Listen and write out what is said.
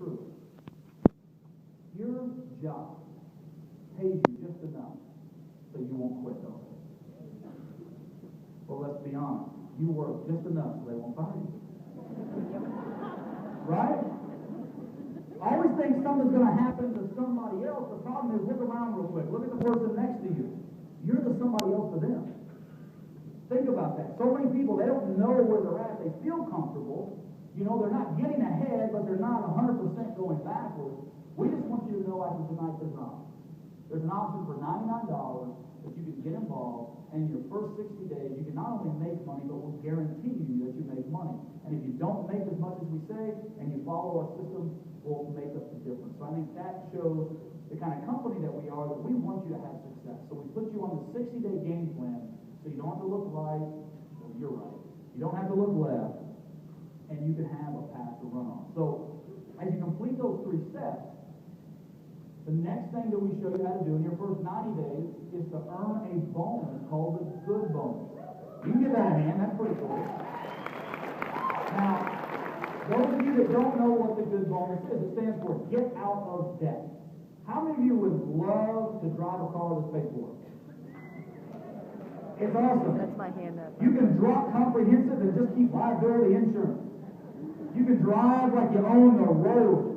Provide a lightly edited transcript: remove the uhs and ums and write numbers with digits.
true. Your job pays you just enough so you won't quit though. Well, let's be honest. You work just enough so they won't fire you. Right? I always think something's going to happen to somebody else. The problem is, look around real quick. Look at the person next to you. You're the somebody else to them. Think about that. So many people, they don't know where they're at. They feel comfortable. You know, they're not getting ahead, but they're not 100% going backwards. We just want you to know after tonight there's an option. There's an option for $99 that you can get involved, and in your first 60 days, you can not only make money, but we'll guarantee you that you make money. And if you don't make as much as we say, and you follow our system, we'll make up the difference. So I think that shows the kind of company that we are, that we want you to have success. So we put you on the 60-day game plan, so you don't have to look right, or you're right. You don't have to look left, and you can have a path to run on. So as you complete those 3 steps, the next thing that we show you how to do in your first 90 days is to earn a bonus called the good bonus. You can give that a hand. That's pretty cool. Now, those of you that don't know what the good bonus is, it stands for get out of debt. How many of you would love to drive a car that's paid for? It's awesome. That's my hand up. You can drop comprehensive and just keep liability insurance. You can drive like you own the road.